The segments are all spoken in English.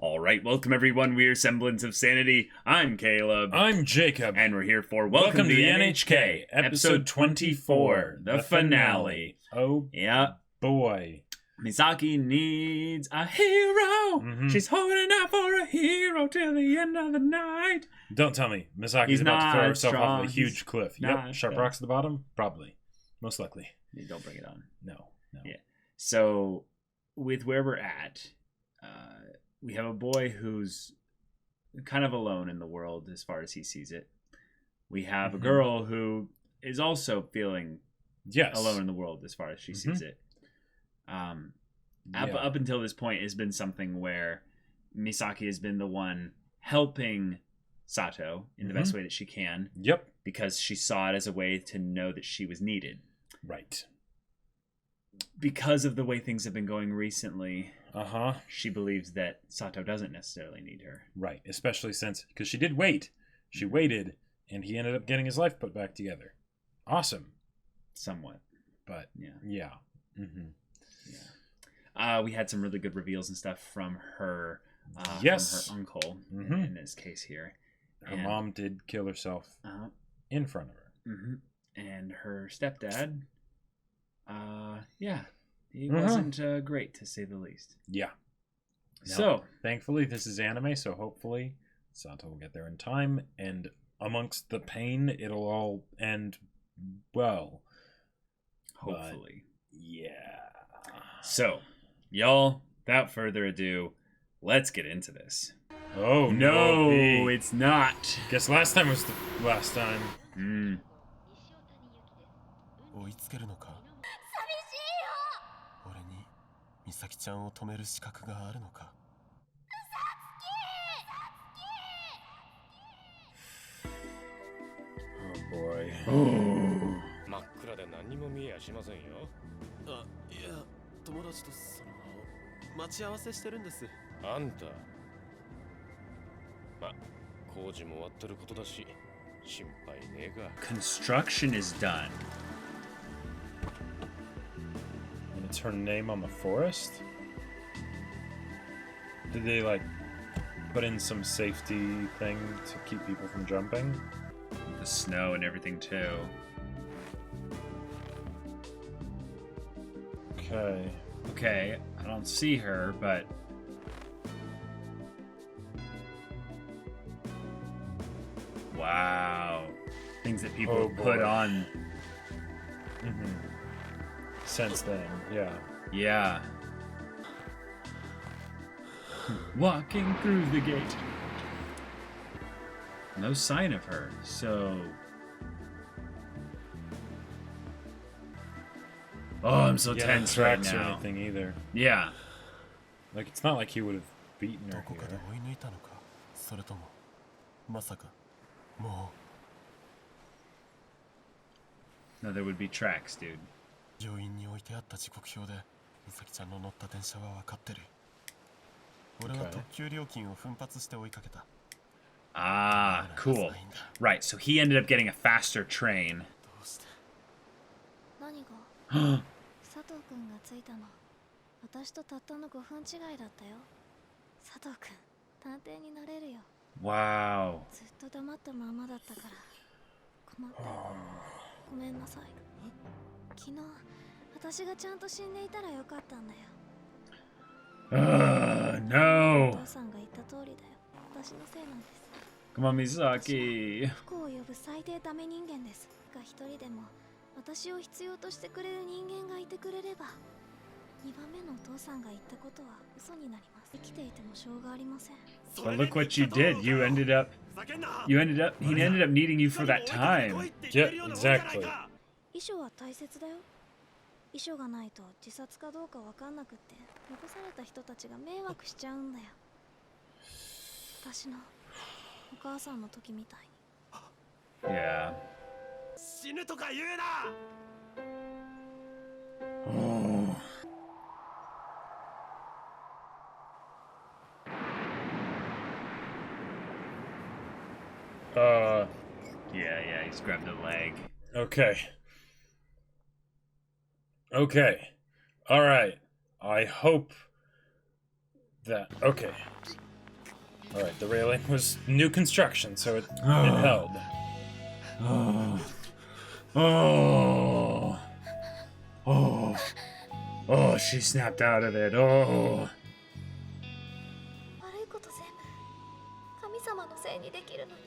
All right, welcome everyone. We're Semblance of Sanity. I'm Caleb. I'm Jacob. And we're here for Welcome to the NHK, episode 24, the finale. Oh, yeah. Boy. Misaki needs a hero. She's holding out for a hero till the end of the night. Don't tell me. Misaki's about to throw herself off a huge cliff. Yep, sharp rocks at the bottom? Probably. Most likely. Don't bring it on. No. Yeah. So, with where we're at, we have a boy who's kind of alone in the world as far as he sees it. We have a girl who is also feeling alone in the world as far as she sees it. Up until this point, has been something where Misaki has been the one helping Sato in the best way that she can. Yep. Because she saw it as a way to know that she was needed. Right. Because of the way things have been going recently, she believes that Sato doesn't necessarily need her. Right. Especially since, because she did wait. She waited, and he ended up getting his life put back together. Awesome. Somewhat. But, yeah. We had some really good reveals and stuff from her, from her uncle in this case here. Her mom did kill herself in front of her. And her stepdad, he wasn't great, to say the least. Yeah. Now, so, thankfully, this is anime, so hopefully Sato will get there in time, and amongst the pain, it'll all end well. Hopefully. But, yeah. So, y'all, without further ado, let's get into this. Oh, no, it's not. Guess last time was the last time. 追いつけるのか。寂しいよ。俺に美咲ちゃんを止める資格があるのか。Oh boy. 真っ暗で何も見えやしませんよ。あ、いや、友達と待ち合わせしてるんです。あんた。ま、工事も終わってることだし、心配ねえか。Construction is done. And it's her name on the forest? Did they, like, put in some safety thing to keep people from jumping? The snow and everything, too. Okay, I don't see her, but... Wow. Things that people put on... Since then, yeah. Yeah. Walking through the gate. No sign of her, so... Oh, I'm so tense right now. Or anything either. Yeah. Like, it's not like he would have beaten her どこかで追い抜いたのか。それともまさかもう No, there would be tracks, dude. 病院に置いてあった時刻表で美咲ちゃんの乗った電車は分かってる。俺は特急料金を奮発して追いかけた。Ah, cool. Right, so he ended up getting a faster train. どうして？何が？佐藤くんが着いたの。私とたったの5分違いだったよ。佐藤くん、探偵になれるよ。Wow. ずっと黙ったままだったから困った。ごめんなさい。昨日私がちゃんと死んでいたらよかったんだよ。No. お父さんが言った通りだよ。私のせいなんです。Come on, Misaki. 不幸を呼ぶ最低ダメ人間です。が一人でも私を必要としてくれる人間がいてくれれば、2番目のお父さんが言ったことは嘘になります。生きていてもしょうがありません。 Well, look what you did. He ended up needing you for that time. Yeah, exactly. 遺書は大切だよ。遺書がないと自殺かどうかわかんなくって残された人たちが迷惑しちゃうんだよ。私のお母さんの時みたいに。Yeah. 死ぬとか言うな。Yeah, he's grabbed a leg. Okay. All right. I hope that... Okay. All right, the railing was new construction, so it held. Oh. Oh. Oh. Oh, she snapped out of it. Oh. 悪いこと全部神様のせいにできるのに。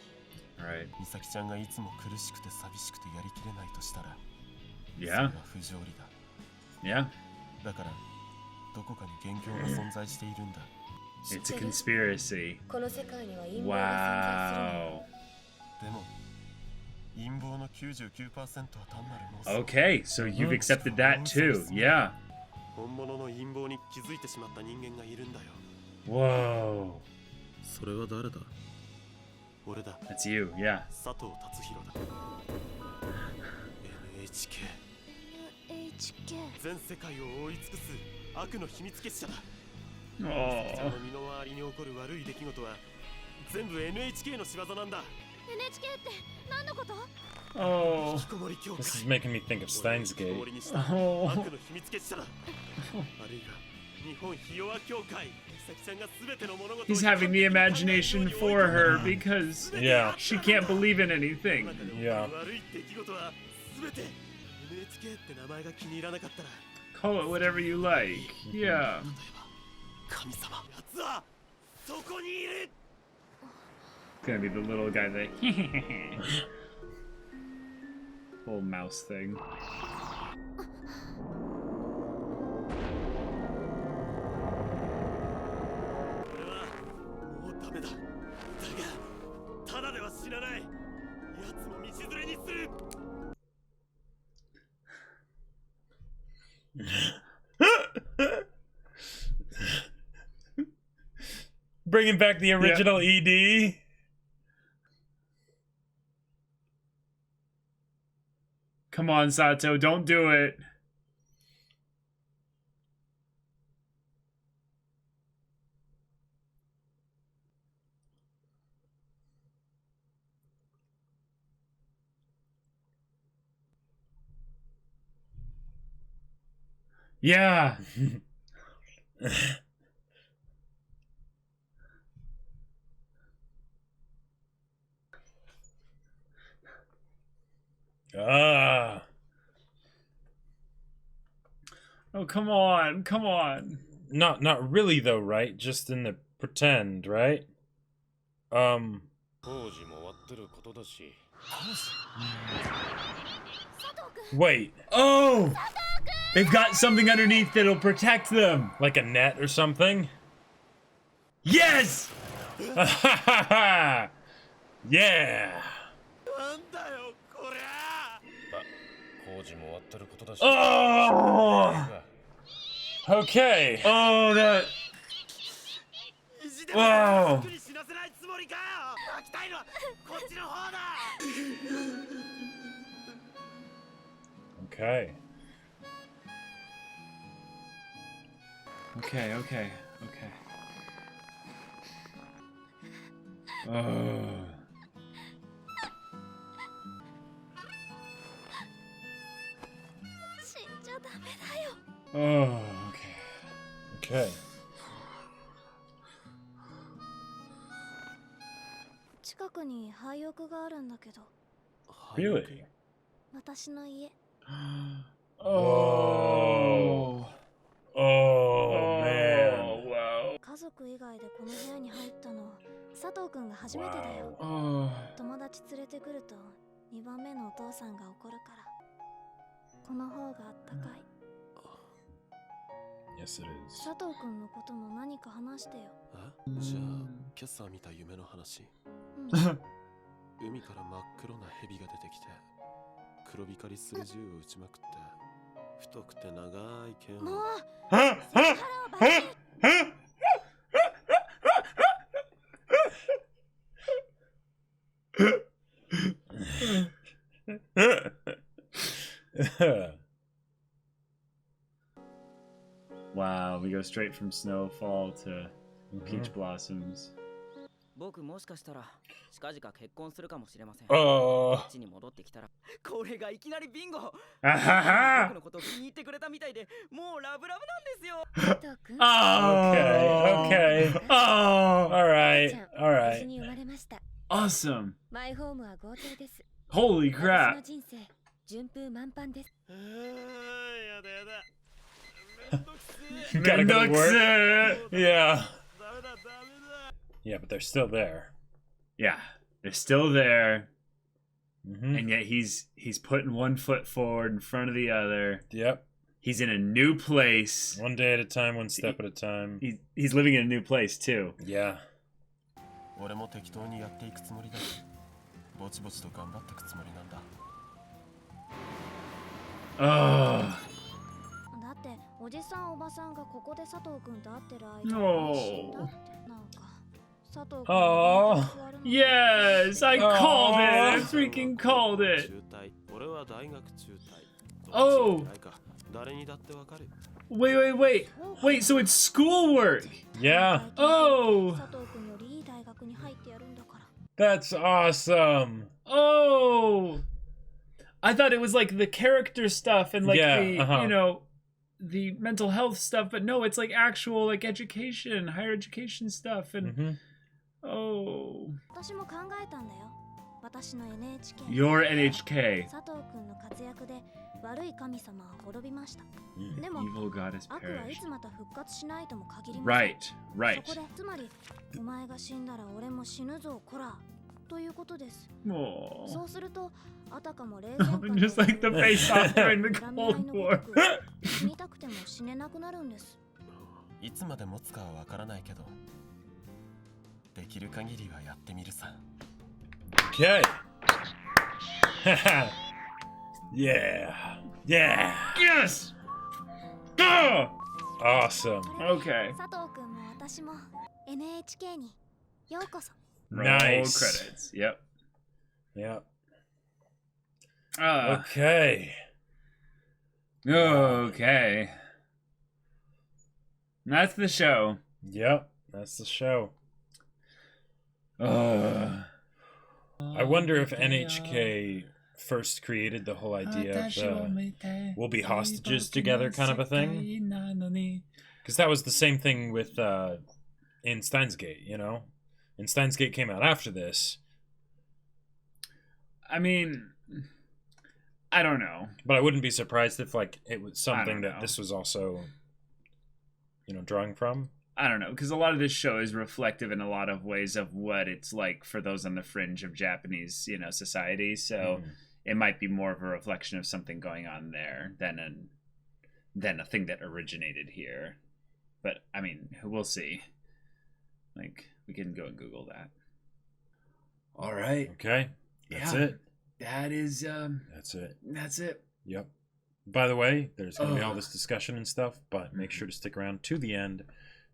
Right. 美咲ちゃんがいつも苦しくて寂しくてやりきれないとしたら、それ Yeah. は不条理だ。 Yeah. だからどこかに元凶が存在しているんだ。 It's a conspiracy. この世界には陰謀が存在するのよ。 Wow. でも陰謀の 99% は単なる妄想。 Okay, so you've accepted that too. Yeah. 本物の陰謀に気づいてしまった人間がいるんだよ。 Whoa. それは誰だ？俺だ。 That's you. Yeah. 佐藤達弘だ。NHK。 NHK。 全世界を覆い尽くす悪の秘密結社だ。 Oh. 美咲ちゃんの身の回りに起こる悪い出来事は全部 NHK の仕業なんだ。 NHK って何のこと？ Oh. 引きこもり協会。 This is making me think of Steins 引きこも Gate. りにした悪の秘密結社だ。あるいは日本ひ弱協会。美咲ちゃんが全ての物事を He's having the imagination for her because Yeah. she can't believe in anything. 中で起こる Yeah. 悪い出来事は全て NHK って名前が気に入らなかったら、 Call it whatever you like. Yeah. 神様。奴はそこにいる。 It's gonna be the little guy that whole mouse thing. 俺はもうダメだ。だがただでは死なない。奴も道連れにする。 Bringing back the original ED. Come on, Sato, don't do it. Yeah. Ah. Oh, come on. Come on. Not really though, right? Just in the pretend, right? 工事も終わってることだし Wait, Oh! They've got something underneath that'll protect them. like a net or something? Yes! Yeah. なんだよこりゃ。工事も終わってることだし Oh! Okay. Oh, that. 意地で Wow. も死なせないつもりかよ。泣きたいのはこっちの方だ。 Okay. Okay, okay, okay. Oh. 死んじゃダメだよ。 Oh, okay. Okay. 近くに廃屋があるんだけど、 Really? 私の家。 Oh. Oh, man. wow. 家族以外でこの部屋に入ったのは佐藤くんが初めてだよ。 Oh. 友達連れてくると2番目のお父さんが怒るから、この方があったかい。 Yes, it is. 佐藤くんのことも何か話してよ。じゃあ今朝見た夢の話。うん、海から真っ黒な蛇が出てきて黒光りする銃を撃ちまくって太くて長い剣を。もう Huh? 腹 Huh? をバカに。 Wow, we go straight from snowfall to peach blossoms. 僕もしかしたら近々結婚するかもしれません。 Oh. こっちに戻ってきたらこれがいきなりビンゴ。 Ah 僕のこと気に入ってくれたみたいでもうラブラブなんですよ。佐藤くん。 Oh. Okay. Okay. Oh. All right. awesome. マイホームは豪邸です。 Holy 私 crap. の人生順風満帆です。やだやだ。めんどくせえ。Gotta go to work. Mendokse. Yeah. ダメだダメだ。 Yeah, but they're still there. Yeah, they're still there, Mm-hmm. and yet he's putting one foot forward in front of the other. Yep. He's in a new place. One day at a time, one step at a time. He's living in a new place too. Yeah. 俺も適当にやっていくつもりだ。ぼちぼちと頑張っていくつもりなんだ。 Oh. だっておじさんおばさんがここで佐藤君と会ってる間 No. に死んだってなんか佐藤君 Aw. が座るの Yes, I Aw. called it. I freaking called it. 中退。俺は大学中退。 Oh. ないか。誰にだってわかる。 Wait. So it's schoolwork. Yeah. Oh. 佐藤君よりいい大学に入ってやるんだから That's awesome. Oh. I thought it was like the character stuff and like Yeah, the uh-huh. you know the mental health stuff, but no, it's like actual like education, higher education stuff, and Mm-hmm. oh, 私も考えたんだよ私の NHK your NHK, 佐藤君の活躍で悪い神様は滅びました Mm. でも evil goddess 悪はい perished. つまた復活しないとも限りません Right. そこでつまりお前が死んだら俺も死ぬぞこらということです Oh. そうするとあたかも冷蔵庫 Just like the face off during the 恨み合い Cold の War. ごとく死にたくても死ねなくなるんですいつまで持つかはわからないけど、できる限りはやってみるさ。 Okay. Yeah. Yeah. Yes. Oh. Awesome. Okay. 佐藤君も私も NHK にようこそ Roll Nice. credits. Yep. Yep. Uh, Okay. okay. That's the show. Yep. That's the show. I wonder if NHK first created the whole idea of we'll be hostages together kind of a thing. Because that was the same thing with in Steins Gate, you know? And Steins Gate came out after this. I mean, I don't know. But I wouldn't be surprised if like it was something don't that know. this was also, you know, drawing from. I don't know, because a lot of this show is reflective in a lot of ways of what it's like for those on the fringe of Japanese, you know, society. So it might be more of a reflection of something going on there than a thing that originated here. But I mean, we'll see. Like, we can go and Google that. All right. Okay. That's Yeah. it. That is That's it. that's it. Yep. By the way, there's going to be all Ugh. this discussion and stuff, but make sure to stick around to the end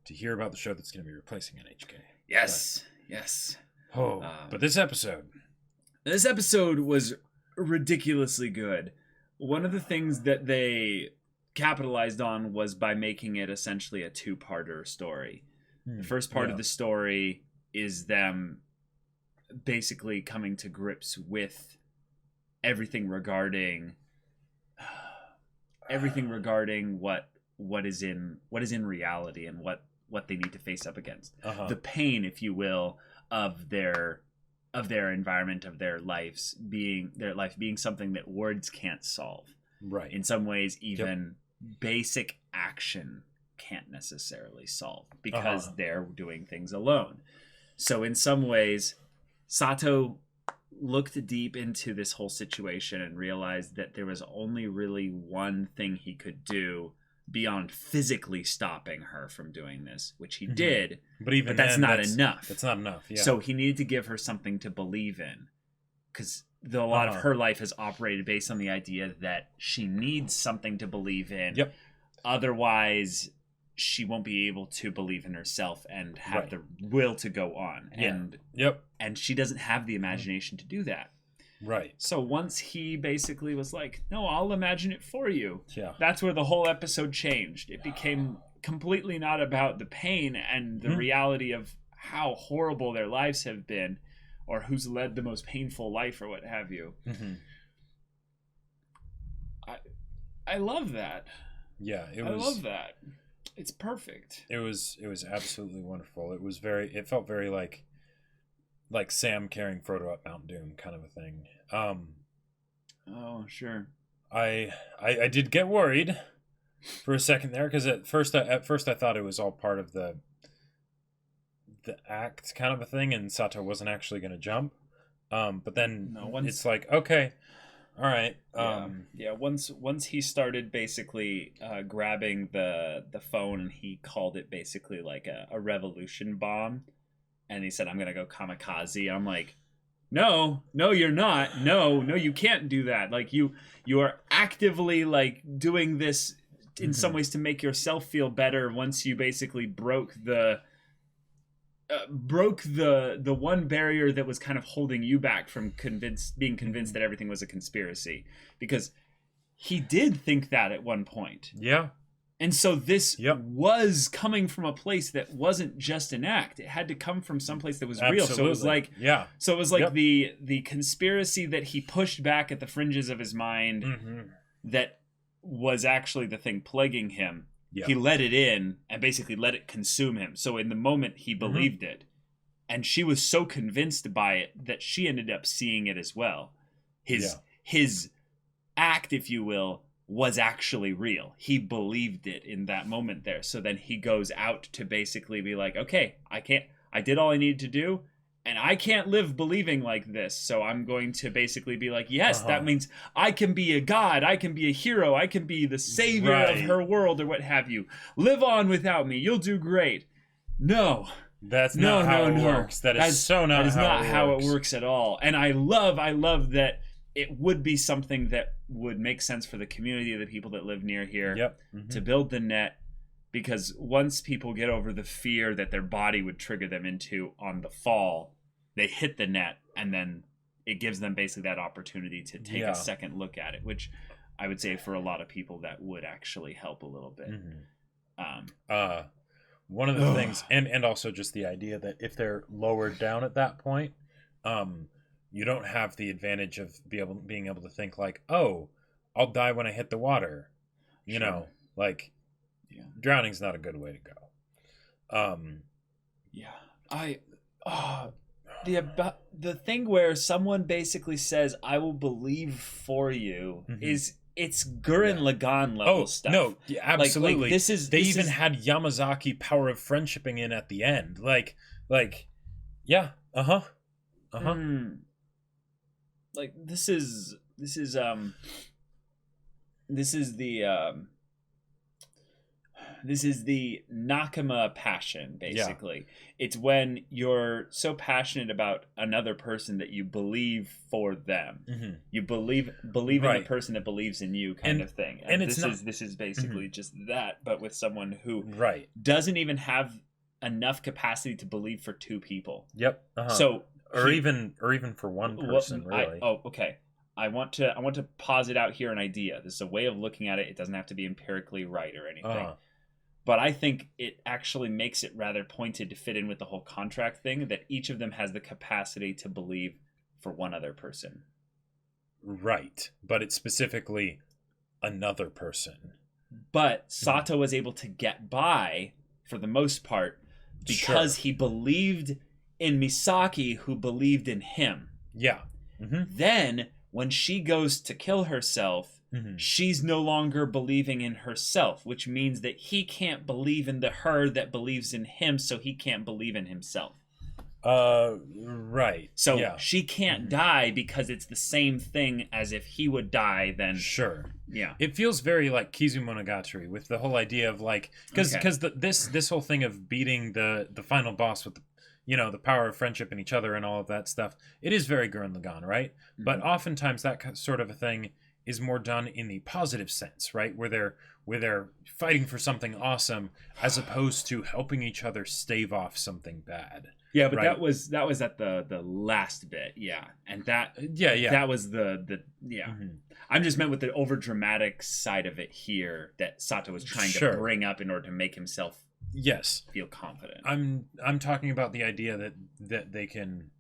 to hear about the show that's going to be replacing NHK. Yes. Yes. Oh, but this episode. This episode was ridiculously good. One of the things that they capitalized on was by making it essentially a two-parter story. The first part of the story is them basically coming to grips with everything regarding what is in reality and what they need to face up against. Uh-huh. The pain, if you will, of their environment, of their life being something that words can't solve. Right. In some ways, even basic action can't necessarily solve because they're doing things alone. So in some ways, Sato looked deep into this whole situation and realized that there was only really one thing he could do beyond physically stopping her from doing this, which he did. But even that's then, not enough. That's not enough. Yeah. So he needed to give her something to believe in, because a lot of her life has operated based on the idea that she needs something to believe in. Yep. Otherwise, she won't be able to believe in herself and have the will to go on. Yeah. And she doesn't have the imagination to do that. Right. So once he basically was like, no, I'll imagine it for you. Yeah. That's where the whole episode changed. It became completely not about the pain and the reality of how horrible their lives have been, or who's led the most painful life or what have you. Mm-hmm. I love that. Yeah. I love that. It's perfect. It was absolutely wonderful. It felt very like like Sam carrying Frodo up Mount Doom kind of a thing. Oh, sure. I did get worried for a second there, because at first I thought it was all part of the act kind of a thing, and Sato wasn't actually going to jump. But then it's like, okay, all right. Once he started basically grabbing the phone, and he called it basically like a revolution bomb, and he said, "I'm gonna go kamikaze." I'm like, no, you're not. No, you can't do that. Like you are actively like doing this in some ways to make yourself feel better. Once you basically broke the one barrier that was kind of holding you back from being convinced that everything was a conspiracy, because he did think that at one point. Yeah. And so this was coming from a place that wasn't just an act. It had to come from some place that was real. So it was like, the conspiracy that he pushed back at the fringes of his mind that was actually the thing plaguing him. He let it in and basically let it consume him. So in the moment he believed it, and she was so convinced by it that she ended up seeing it as well. His act, if you will, was actually real. He believed it in that moment there. So then he goes out to basically be like, okay, I did all I needed to do, and I can't live believing like this. So I'm going to basically be like, yes, that means I can be a god, I can be a hero, I can be the savior of her world, or what have you. Live on without me, you'll do great. No. That's not how it works. That is so not how it works at all. And I love that it would be something that would make sense for the community of the people that live near here to build the net, because once people get over the fear that their body would trigger them into on the fall, they hit the net, and then it gives them basically that opportunity to take a second look at it, which I would say for a lot of people that would actually help a little bit. One of the things, and also just the idea that if they're lowered down at that point, you don't have the advantage of being able to think like, oh, I'll die when I hit the water. You know, like drowning's not a good way to go. The thing where someone basically says, "I will believe for you," it's Gurren Lagann level stuff. No, absolutely. Like they even had Yamazaki Power of Friendshiping in at the end. Like, Like this is the Nakama passion, basically. It's when you're so passionate about another person that you believe for them. You believe in the person that believes in you, kind of thing. And this is basically just that, but with someone who doesn't even have enough capacity to believe for two people. So or even for one person, really. Okay. I want to posit out here an idea. This is a way of looking at it. It doesn't have to be empirically right or anything. But I think it actually makes it rather pointed to fit in with the whole contract thing, that each of them has the capacity to believe for one other person. Right. But it's specifically another person. But Sato was able to get by, for the most part, because he believed in Misaki, who believed in him. Then, when she goes to kill herself, she's no longer believing in herself, which means that he can't believe in the her that believes in him, so he can't believe in himself. Right. So she can't die, because it's the same thing as if he would die, then... It feels very like Kizumonogatari, with the whole idea of like... Because this whole thing of beating the final boss with the power of friendship in each other and all of that stuff, it is very Gurren Lagann, right? But oftentimes that sort of a thing is more done in the positive sense, right? Where they're fighting for something awesome, as opposed to helping each other stave off something bad. Yeah, but that was at the last bit, and that was the. I'm just meant with the over dramatic side of it here that Sato was trying to bring up in order to make himself feel confident. I'm talking about the idea that they can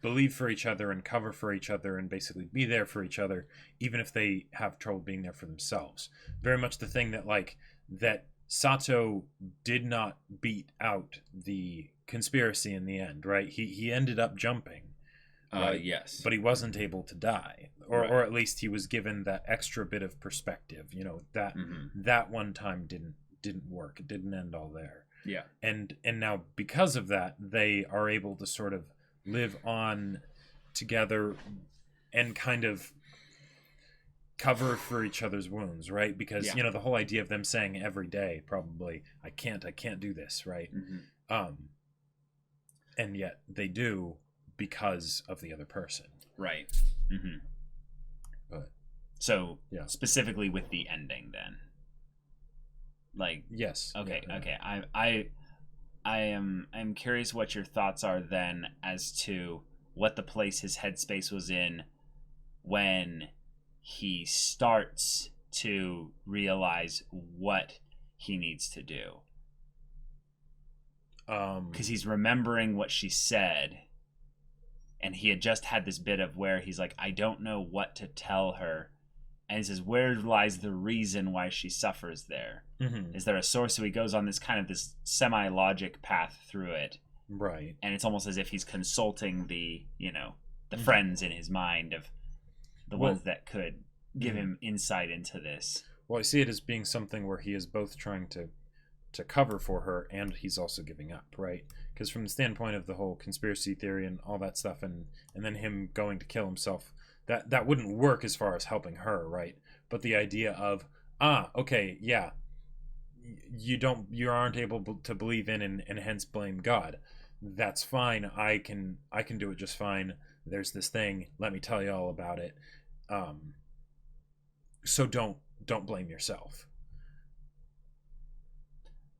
believe for each other and cover for each other and basically be there for each other, even if they have trouble being there for themselves. Very much the thing that Sato did not beat out the conspiracy in the end, right? He ended up jumping. Right? Yes. But he wasn't able to die. Or at least he was given that extra bit of perspective, that that one time didn't work. It didn't end all there. Yeah. And now because of that, they are able to sort of live on together and kind of cover for each other's wounds, right? Because the whole idea of them saying every day probably I can't do this, right? And yet they do because of the other person, right? But so specifically with the ending then, like, yes, okay. I'm curious what your thoughts are then as to what the place his headspace was in when he starts to realize what he needs to do. Because he's remembering what she said, and he had just had this bit of where he's like, I don't know what to tell her. And he says, where lies the reason why she suffers there? Is there a source? So he goes on this kind of this semi-logic path through it. Right. And it's almost as if he's consulting the friends in his mind of the ones that could give him insight into this. Well, I see it as being something where he is both trying to cover for her and he's also giving up, right? Because from the standpoint of the whole conspiracy theory and all that stuff, and then him going to kill himself, that wouldn't work as far as helping her, right? But the idea of you aren't able to believe in and hence blame God. That's fine. I can do it just fine. There's this thing. Let me tell you all about it. So don't blame yourself.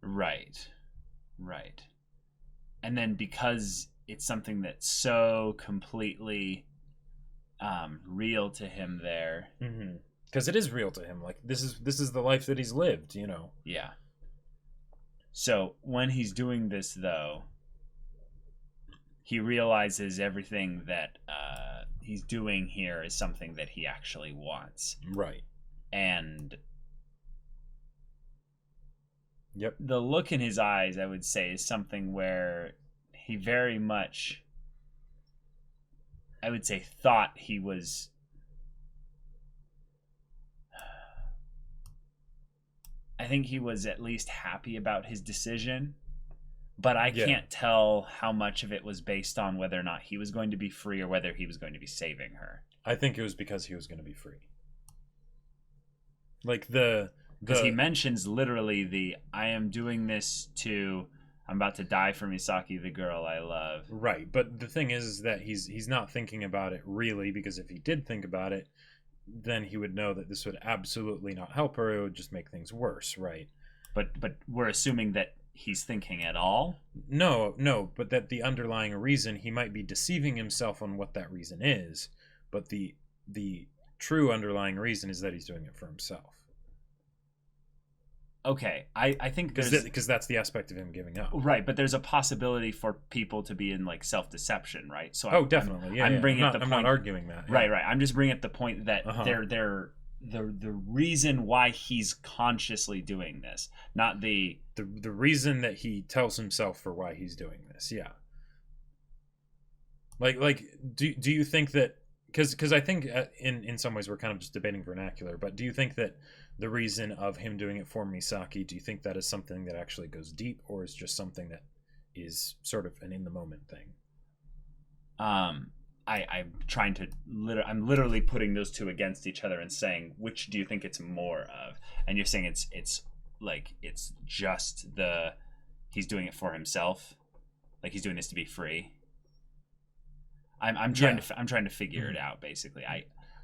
Right. And then because it's something that's so completely real to him there, because it is real to him. Like this is the life that he's lived. Yeah. So when he's doing this, though, he realizes everything that he's doing here is something that he actually wants. Right. And yep, the look in his eyes, I would say, is something where he very much, I would say, thought he was I think he was at least happy about his decision, but I can't tell how much of it was based on whether or not he was going to be free or whether he was going to be saving her. I think it was because he was going to be free. Like because he mentions literally I am doing this I'm about to die for Misaki, the girl I love. Right, but the thing is that he's not thinking about it really, because if he did think about it, then he would know that this would absolutely not help her. It would just make things worse, right? But we're assuming that he's thinking at all? No, but that the underlying reason, he might be deceiving himself on what that reason is, but the true underlying reason is that he's doing it for himself. Okay, I think because that's the aspect of him giving up, right? But there's a possibility for people to be in like self-deception, right? So definitely, I'm bringing up the point. I'm not arguing that, right. I'm just bringing up the point that they're the reason why he's consciously doing this, not the reason that he tells himself for why he's doing this. Yeah. Like do you think that because I think in some ways we're kind of just debating vernacular, but do you think that the reason of him doing it for Misaki, do you think that is something that actually goes deep, or is just something that is sort of an in the moment thing? I'm trying to I'm literally putting those two against each other and saying, which do you think it's more of? And you're saying it's just he's doing it for himself, like he's doing this to be free. I'm trying to figure it out, basically.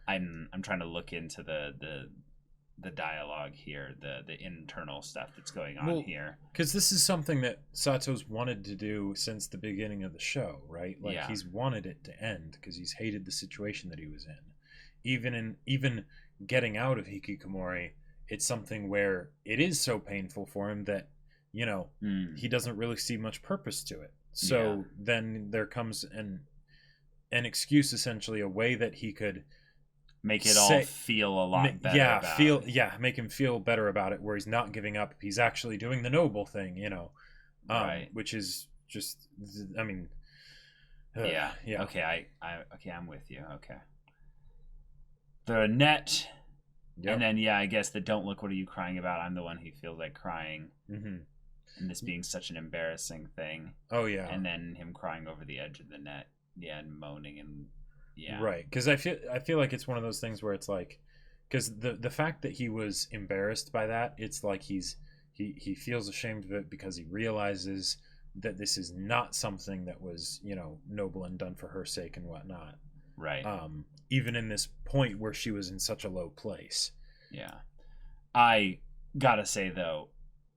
I'm trying to look into the dialogue here, the internal stuff that's going on here. Because this is something that Sato's wanted to do since the beginning of the show, right? Like he's wanted it to end because he's hated the situation that he was in. Even getting out of Hikikomori, it's something where it is so painful for him that he doesn't really see much purpose to it. So then there comes an excuse, essentially, a way that he could make it all feel a lot better. Make him feel better about it, where he's not giving up. He's actually doing the noble thing, right. Which is I mean, yeah. yeah. Okay, I'm with you. Okay. The net, and then I guess the "Don't look, what are you crying about?" I'm the one who feels like crying, and this being such an embarrassing thing. Oh yeah. And then him crying over the edge of the net, and moaning, and right. Because I feel like it's one of those things where it's like, because the fact that he was embarrassed by that, it's like he feels ashamed of it because he realizes that this is not something that was, noble and done for her sake and whatnot. Right. Even in this point where she was in such a low place. Yeah. I gotta say, though,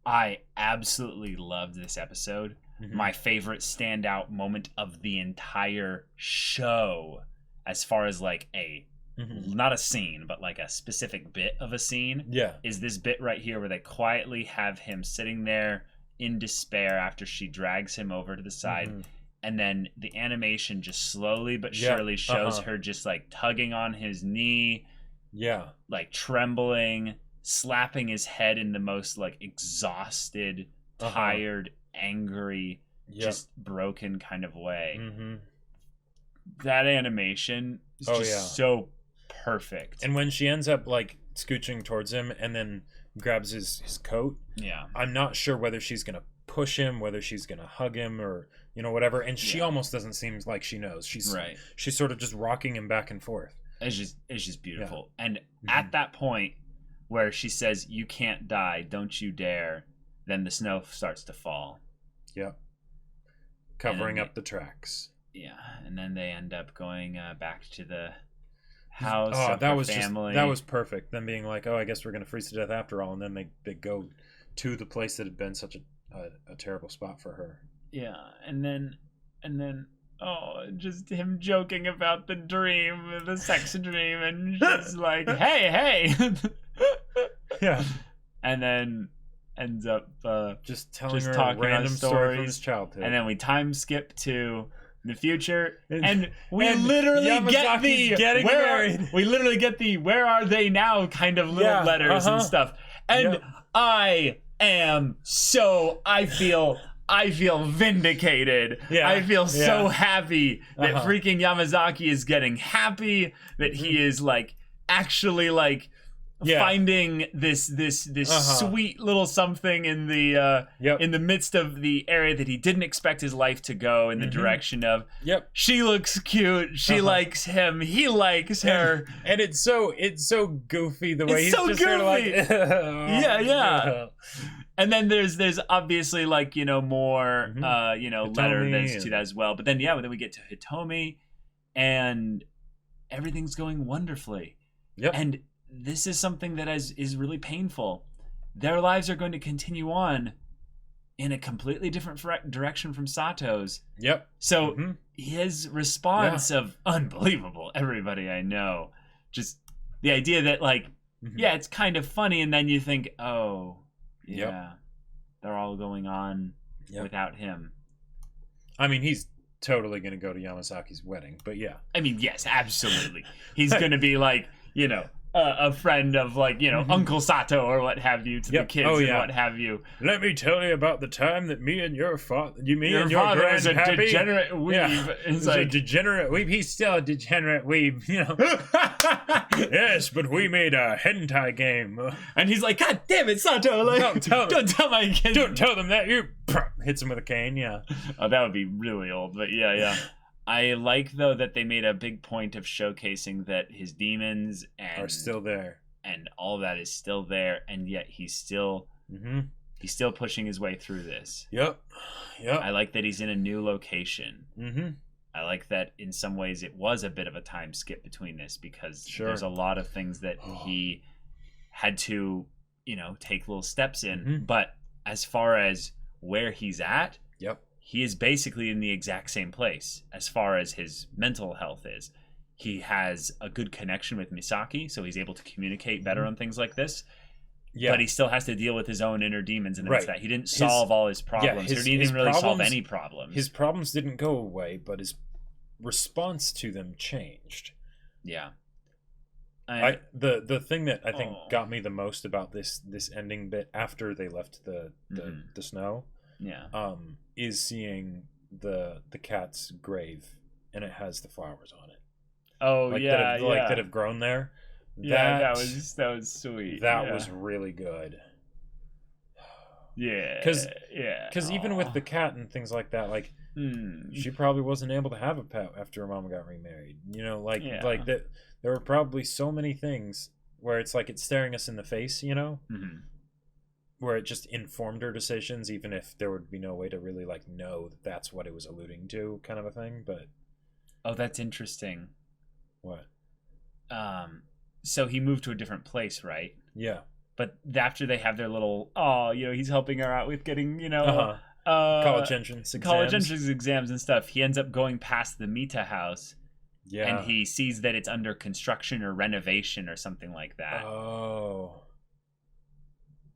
I absolutely loved this episode. My favorite standout moment of the entire show, as far as like not a scene, but like a specific bit of a scene, is this bit right here where they quietly have him sitting there in despair after she drags him over to the side, and then the animation just slowly but surely shows her just like tugging on his knee, like trembling, slapping his head in the most like exhausted, tired, angry, just broken kind of way. That animation is just so perfect. And when she ends up like scooching towards him and then grabs his coat, I'm not sure whether she's gonna push him, whether she's gonna hug him, or whatever, and she almost doesn't seem like she knows. She's sort of just rocking him back and forth. It's just beautiful. And at that point where she says, "You can't die, don't you dare," then the snow starts to fall, covering up the tracks. And then they end up going back to the house of that her was family. That was perfect. Them being like, I guess we're gonna freeze to death after all, and then they go to the place that had been such a terrible spot for her. And then just him joking about the dream, the sex dream, and she's like, hey. And then ends up just telling just her talking a random stories, story from his childhood. And then we time skip to the future, and we literally get the we literally get the "where are they now" kind of little letters and stuff. And I feel vindicated. I feel so happy that freaking Yamazaki is getting happy, that he is like actually like finding this sweet little something in the midst of the area that he didn't expect his life to go in the direction of. She looks cute. She likes him. He likes her. And it's so goofy the way he's so just goofy. Sort of like, And then there's obviously like more letter that's to that as well. But then then we get to Hitomi, and everything's going wonderfully. And this is something that is really painful. Their lives are going to continue on in a completely different direction from Sato's. So his response of "unbelievable, everybody I know," just the idea that like, it's kind of funny, and then you think, they're all going on without him. I mean, he's totally going to go to Yamazaki's wedding, but I mean, yes, absolutely. He's going to be like, a friend of like, Uncle Sato or what have you to the kids and what have you. Let me tell you about the time that me and your father, your father is a grandpappy, degenerate weeb. It's like a degenerate weeb. He's still a degenerate weeb, Yes, but we made a hentai game. And he's like, God damn it, Sato! Like, don't tell my kids. Don't tell them that. You hits him with a cane. Oh, that would be really old, but I like, though, that they made a big point of showcasing that his demons are still there, and all that is still there, and yet he's still pushing his way through this. I like that he's in a new location. I like that in some ways it was a bit of a time skip between this, because there's a lot of things that he had to, take little steps in. But as far as where he's at, he is basically in the exact same place as far as his mental health is. He has a good connection with Misaki, so he's able to communicate better on things like this. But he still has to deal with his own inner demons, and that he didn't solve all his problems. He didn't even really solve any problems. His problems didn't go away, but his response to them changed. The thing that I think got me the most about this ending bit after they left the snow, is seeing the cat's grave, and it has the flowers on it. Oh, Like yeah, that have grown there. Yeah, that was sweet. That was really good. Yeah, because even with the cat and things like that, like she probably wasn't able to have a pet after her mom got remarried. You know, like that. There were probably so many things where it's like it's staring us in the face. You know, where it just informed her decisions, even if there would be no way to really like know that that's what it was alluding to, kind of a thing. But that's interesting. What? So he moved to a different place, right? Yeah. But after they have their little, he's helping her out with getting, college entrance exams and stuff. He ends up going past the Mita house. Yeah. And he sees that it's under construction or renovation or something like that. Oh.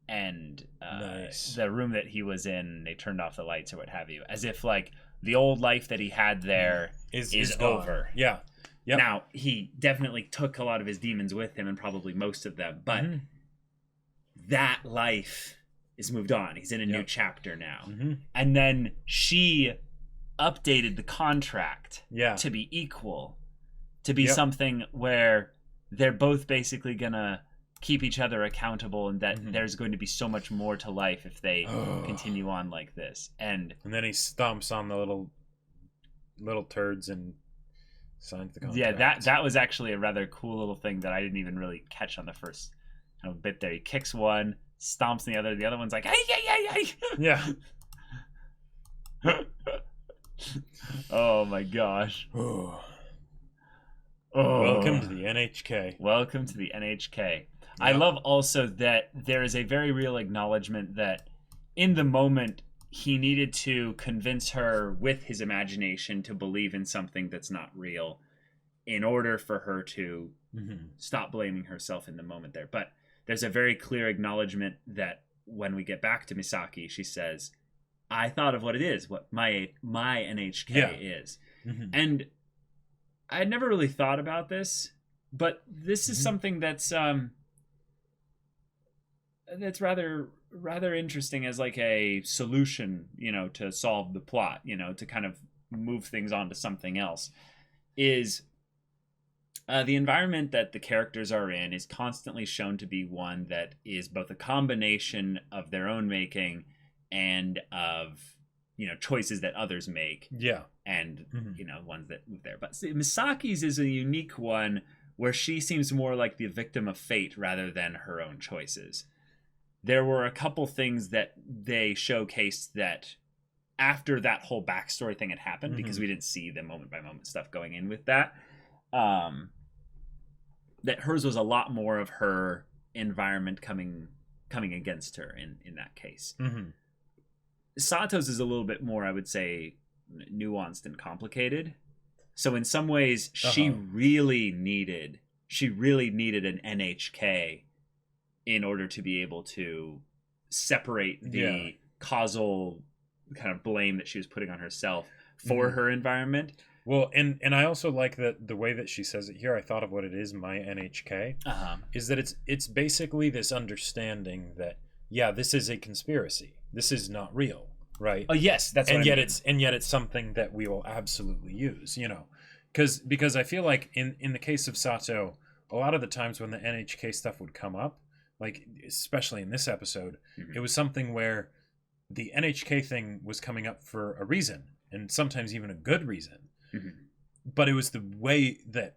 And nice. The room that he was in, they turned off the lights or what have you. As if, like, the old life that he had there is over. Yeah. Yep. Now, he definitely took a lot of his demons with him, and probably most of them, but that life is moved on. He's in a new chapter now. And then she updated the contract to be equal, to be something where they're both basically gonna keep each other accountable, and that there's going to be so much more to life if they continue on like this. And then he stomps on the little turds and signs the contract. Yeah, that was actually a rather cool little thing that I didn't even really catch on the first kind of bit there. He kicks one, stomps the other one's like, hey. Yeah. Oh my gosh. Welcome to the NHK. Welcome to the NHK. Yep. I love also that there is a very real acknowledgement that in the moment he needed to convince her with his imagination to believe in something that's not real in order for her to stop blaming herself in the moment there. But there's a very clear acknowledgement that when we get back to Misaki, she says, I thought of what it is, what my NHK is. And I had never really thought about this, but this is something that's rather interesting as like a solution, to solve the plot, to kind of move things on to something else, is the environment that the characters are in is constantly shown to be one that is both a combination of their own making and of, choices that others make. Yeah. And, ones that move there. But see, Misaki's is a unique one where she seems more like the victim of fate rather than her own choices. There were a couple things that they showcased that after that whole backstory thing had happened, because we didn't see the moment by moment stuff going in with that, that hers was a lot more of her environment coming against her in that case. Sato's is a little bit more, I would say, nuanced and complicated. So in some ways, she really needed an NHK in order to be able to separate the causal kind of blame that she was putting on herself for her environment. Well, and I also like that the way that she says it here. I thought of what it is, my NHK, is that it's basically this understanding that this is a conspiracy. This is not real, right? Oh yes, that's and yet it's something that we will absolutely use, because I feel like in the case of Sato, a lot of the times when the NHK stuff would come up, like especially in this episode, it was something where the NHK thing was coming up for a reason, and sometimes even a good reason. But it was the way that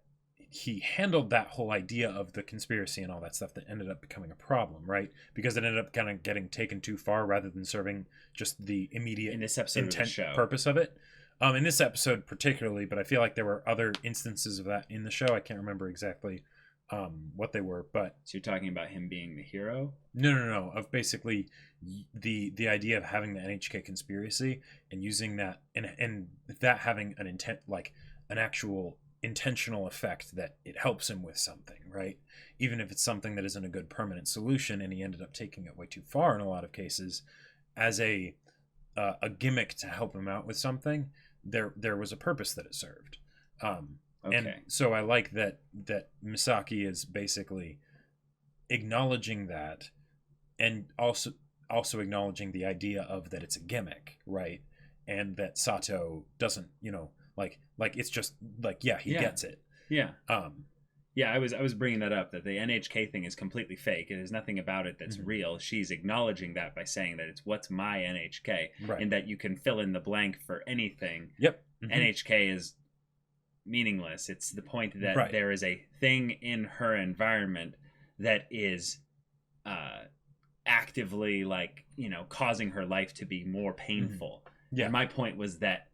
he handled that whole idea of the conspiracy and all that stuff that ended up becoming a problem, right? Because it ended up kind of getting taken too far rather than serving just the immediate in this episode purpose of it. In this episode particularly, but I feel like there were other instances of that in the show. I can't remember exactly what they were, but so you're talking about him being the hero? No. Of basically the idea of having the NHK conspiracy and using that and that having an intent, like an actual intentional effect that it helps him with something, right? Even if it's something that isn't a good permanent solution, and he ended up taking it way too far in a lot of cases as a gimmick to help him out with something. There was a purpose that it served. And so I like that Misaki is basically acknowledging that, and also acknowledging the idea of that it's a gimmick, right? and that Sato doesn't, like it's just like, he gets it. Yeah. Yeah, I was bringing that up, that the NHK thing is completely fake. There's nothing about it that's real. She's acknowledging that by saying that it's what's my NHK, Right. and that you can fill in the blank for anything. Yep. NHK is meaningless. It's the point that there is a thing in her environment that is actively, like, causing her life to be more painful. Yeah. And my point was that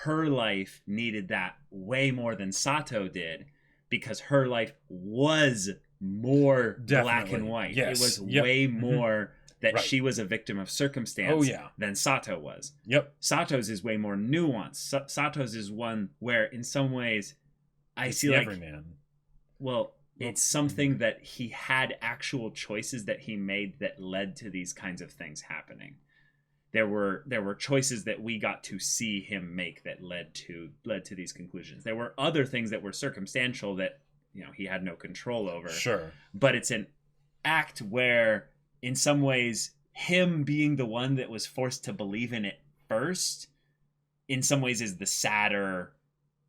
her life needed that way more than Sato did, because her life was more black and white. Yes. It was way more that Right. she was a victim of circumstance than Sato was. Yep. Sato's is way more nuanced. Sato's is one where, in some ways, I It's see the like, everyman. well, it's something that he had actual choices that he made that led to these kinds of things happening. There were choices that we got to see him make that led to these conclusions. There were other things that were circumstantial that he had no control over. Sure. But it's an act where, in some ways, him being the one that was forced to believe in it first, in some ways, is the sadder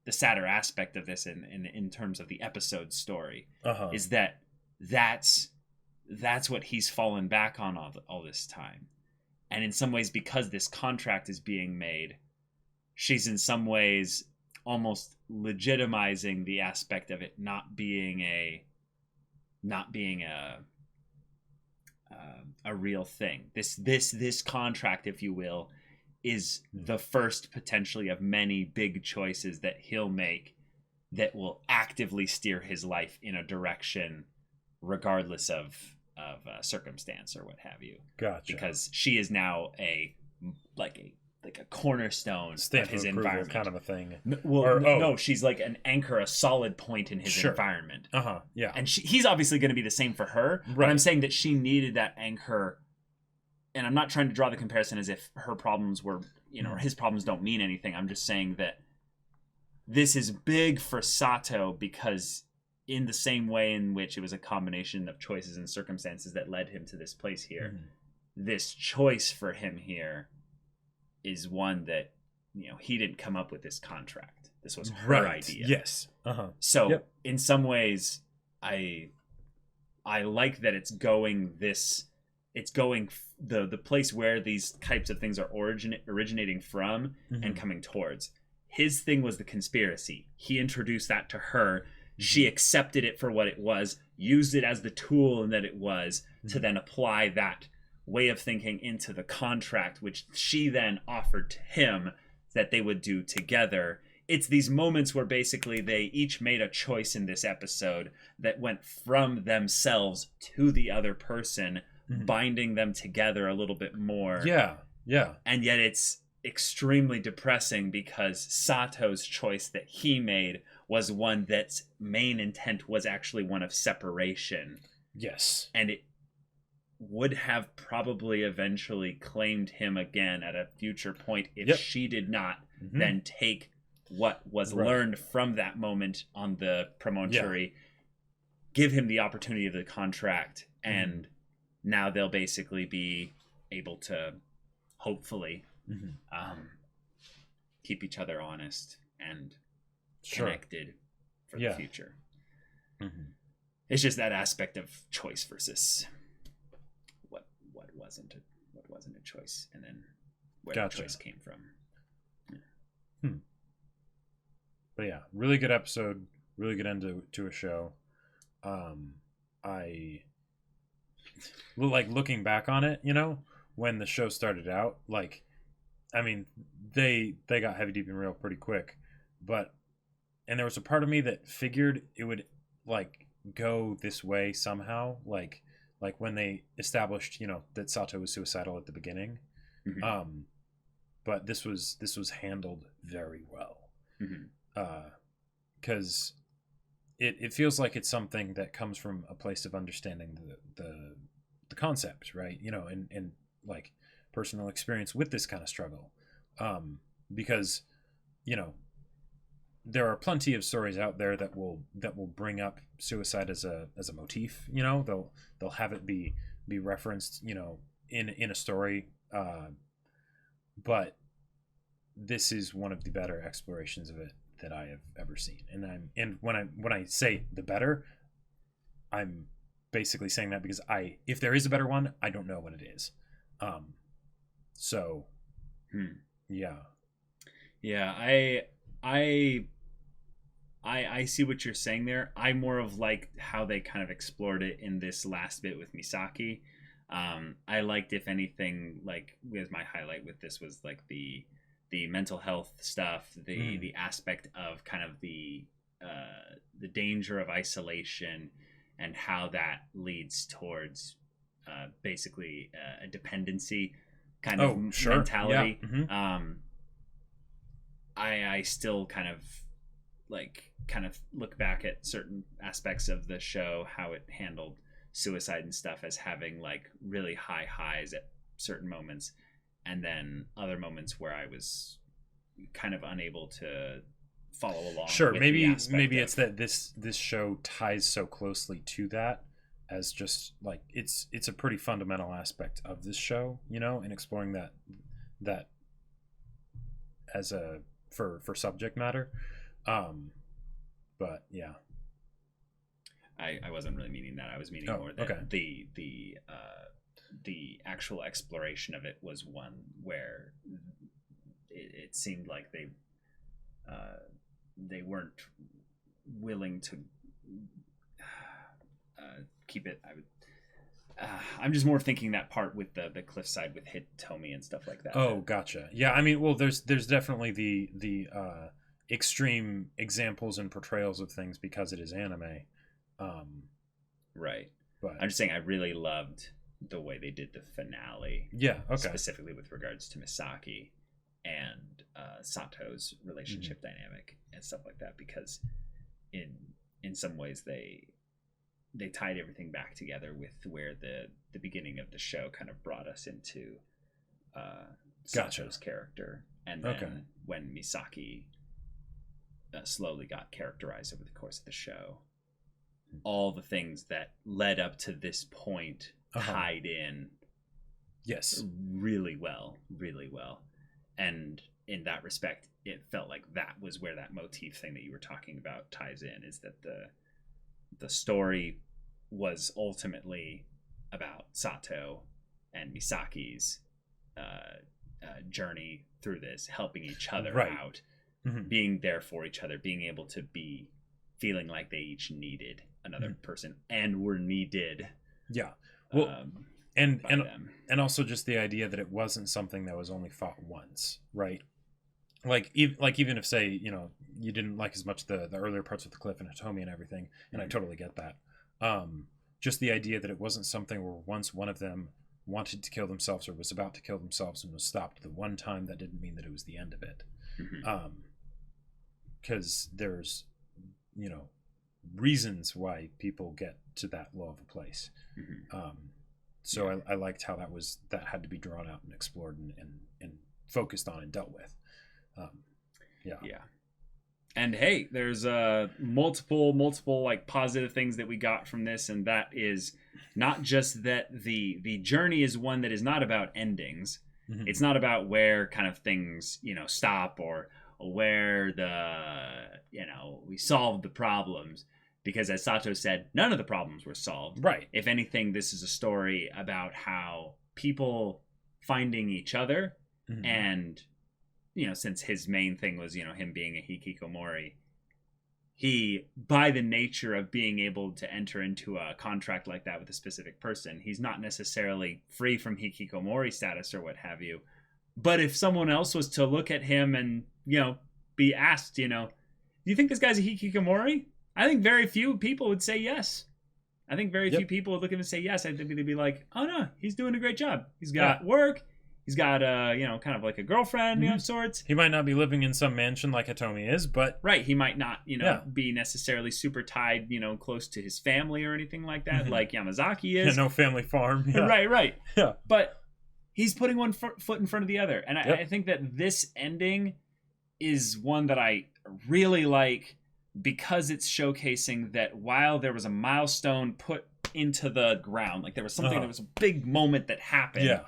aspect of this in terms of the episode story. Is that's what he's fallen back on all this time. And in some ways, because this contract is being made, she's in some ways almost legitimizing the aspect of it not being a real thing. This contract, if you will, is the first potentially of many big choices that he'll make that will actively steer his life in a direction, regardless of circumstance or what have you. Gotcha. Because she is now a cornerstone Stamp of his of approval environment, kind of a thing. No, she's like an anchor, a solid point in his environment. Yeah. And he's obviously going to be the same for her. Right. But I'm saying that she needed that anchor. And I'm not trying to draw the comparison as if her problems were, or his problems don't mean anything. I'm just saying that this is big for Sato because, in the same way in which it was a combination of choices and circumstances that led him to this place here, this choice for him here is one that, he didn't come up with this contract. This was her idea. Yes. So in some ways, I like that it's going the place where these types of things are originating from and coming towards. His thing was the conspiracy. He introduced that to her. She accepted it for what it was, used it as the tool and that it was, to then apply that way of thinking into the contract, which she then offered to him that they would do together. It's these moments where basically they each made a choice in this episode that went from themselves to the other person, binding them together a little bit more. Yeah. And yet it's extremely depressing because Sato's choice that he made was one that's main intent was actually one of separation. Yes. And it would have probably eventually claimed him again at a future point if she did not then take what was learned from that moment on the promontory, give him the opportunity of the contract, and now they'll basically be able to hopefully keep each other honest and connected for the future. It's just that aspect of choice versus what wasn't a choice, and then where the choice came from. But yeah, really good episode, really good end to a show. I looking back on it, when the show started out, I mean, they got heavy, deep, and real pretty quick, and there was a part of me that figured it would go this way somehow, like when they established, that Sato was suicidal at the beginning. But this was handled very well. Because it feels like it's something that comes from a place of understanding the concept, right? And personal experience with this kind of struggle. Because there are plenty of stories out there that will bring up suicide as a motif. They'll have it be referenced, in a story. But this is one of the better explorations of it that I have ever seen. And when I say the better, I'm basically saying that because if there is a better one, I don't know what it is. Yeah. I see what you're saying there. I more of like how they kind of explored it in this last bit with Misaki. I liked, if anything, like with my highlight with this was like the mental health stuff, the aspect of kind of the danger of isolation and how that leads towards basically a dependency kind of mentality. Yeah. Mm-hmm. I still kind of look back at certain aspects of the show, how it handled suicide and stuff, as having like really high highs at certain moments, and then other moments where I was kind of unable to follow along. Sure, with maybe the it's that this show ties so closely to that, as just like it's a pretty fundamental aspect of this show, you know, and exploring that as a for subject matter. But yeah, I wasn't really meaning that. I was meaning more that the actual exploration of it was one where it seemed like they weren't willing to keep it. I'm just more thinking that part with the cliffside with Hitomi and stuff like that. Oh, gotcha. Yeah, I mean, well, there's definitely the extreme examples and portrayals of things because it is anime. Right. But I'm just saying I really loved the way they did the finale. Yeah, okay. Specifically with regards to Misaki and Sato's relationship dynamic and stuff like that, because in some ways they tied everything back together with where the beginning of the show kind of brought us into Sato's character, and then when Misaki slowly got characterized over the course of the show, all the things that led up to this point tied in really well, and in that respect it felt like that was where that motif thing that you were talking about ties in, is that the story was ultimately about Sato and Misaki's journey through this, helping each other out, being there for each other, being able to be feeling like they each needed another person and were needed. Yeah. Well, and also just the idea that it wasn't something that was only fought once, right? Like even if, say, you know, you didn't like as much the earlier parts with the cliff and Hitomi and everything, and I totally get that. Just the idea that it wasn't something where once one of them wanted to kill themselves or was about to kill themselves and was stopped the one time, that didn't mean that it was the end of it. Because there's, you know, reasons why people get to that low of a place. So I liked how that had to be drawn out and explored and focused on and dealt with. Yeah. And hey, there's multiple like positive things that we got from this, and that is not just that the journey is one that is not about endings. It's not about where kind of things, you know, stop or where we solved the problems, because as Sato said, none of the problems were solved. Right. If anything, this is a story about how people finding each other, and you know, since his main thing was, you know, him being a hikikomori, he, by the nature of being able to enter into a contract like that with a specific person, he's not necessarily free from hikikomori status or what have you. But if someone else was to look at him and, you know, be asked, you know, do you think this guy's a hikikomori? I think very few people would say yes. I think very few people would look at him and say yes. I think they'd be like, oh no, he's doing a great job. He's got work. He's got you know, kind of like a girlfriend, you know, of sorts. He might not be living in some mansion like Hitomi is, but he might not, you know, be necessarily super tied, you know, close to his family or anything like that, like Yamazaki is. No family farm. Right. Yeah. But he's putting one foot in front of the other, and I think that this ending is one that I really like, because it's showcasing that while there was a milestone put into the ground, like there was something, there was a big moment that happened.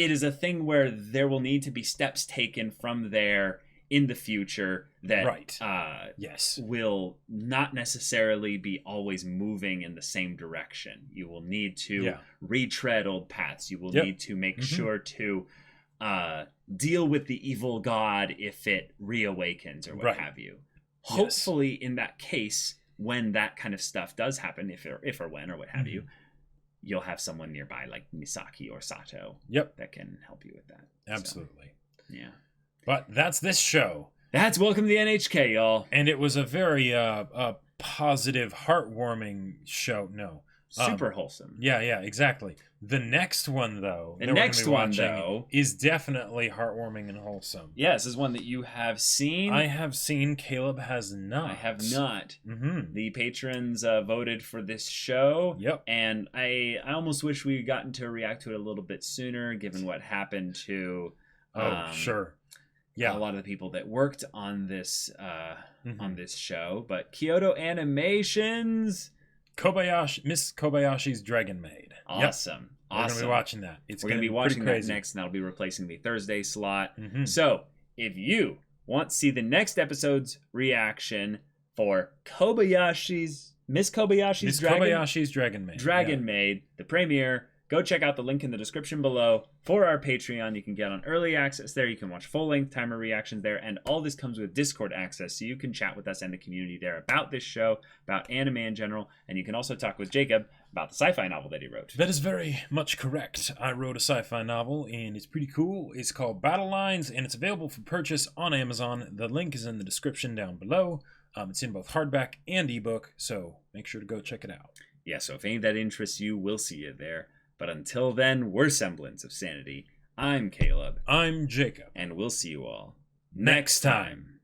it is a thing where there will need to be steps taken from there in the future that yes, will not necessarily be always moving in the same direction. You will need to retread old paths. You will need to make sure to deal with the evil god if it reawakens or what have you. Hopefully, in that case, when that kind of stuff does happen, if or when or what have you, you'll have someone nearby like Misaki or Sato that can help you with that. Absolutely. So, yeah. But that's this show. That's Welcome to the NHK, y'all. And it was a very positive, heartwarming show. No. Super wholesome. Yeah, exactly. The next one, though, is definitely heartwarming and wholesome. Yeah, this is one that you have seen. I have seen. Caleb has not. I have not. The patrons voted for this show. Yep. And I almost wish we had gotten to react to it a little bit sooner, given what happened to... sure. Yeah, a lot of the people that worked on this show, but Kyoto Animations, Miss Kobayashi's Dragon Maid. Awesome. We're gonna be watching that. We're gonna be watching that next, and that'll be replacing the Thursday slot. So if you want to see the next episode's reaction for Miss Kobayashi's Dragon Maid, the premiere, go check out the link in the description below for our Patreon. You can get on early access there. You can watch full-length timer reactions there. And all this comes with Discord access, so you can chat with us and the community there about this show, about anime in general. And you can also talk with Jacob about the sci-fi novel that he wrote. That is very much correct. I wrote a sci-fi novel, and it's pretty cool. It's called Battle Lines, and it's available for purchase on Amazon. The link is in the description down below. It's in both hardback and ebook, so make sure to go check it out. Yeah, so if any of that interests you, we'll see you there. But until then, we're Semblance of Sanity. I'm Caleb. I'm Jacob. And we'll see you all next time.